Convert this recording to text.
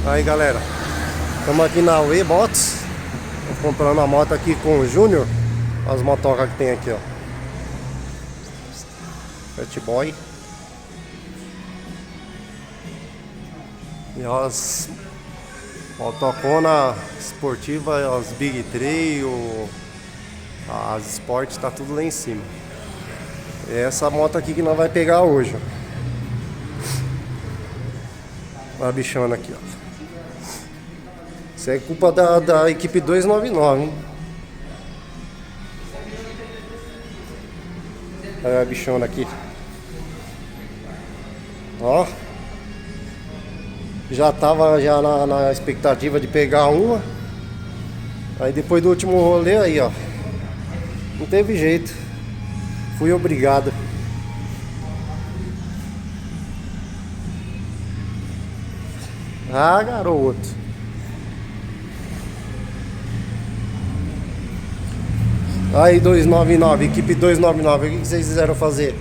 Aí galera, estamos aqui na Way Motos. Tô comprando a moto aqui com o Júnior. As motocas que tem aqui, ó. Fat Boy. E as motocona esportiva, as Big Trail, as Sport, tá tudo lá em cima. É essa moto aqui que nós vai pegar hoje, ó. A bichona aqui, ó. Isso é culpa da equipe 299, hein? Olha a bichona aqui. Ó. Já tava na expectativa de pegar uma. Aí depois do último rolê aí, ó. Não teve jeito. Fui obrigado. Ah, garoto. Aí 299, equipe 299, o que vocês quiseram fazer?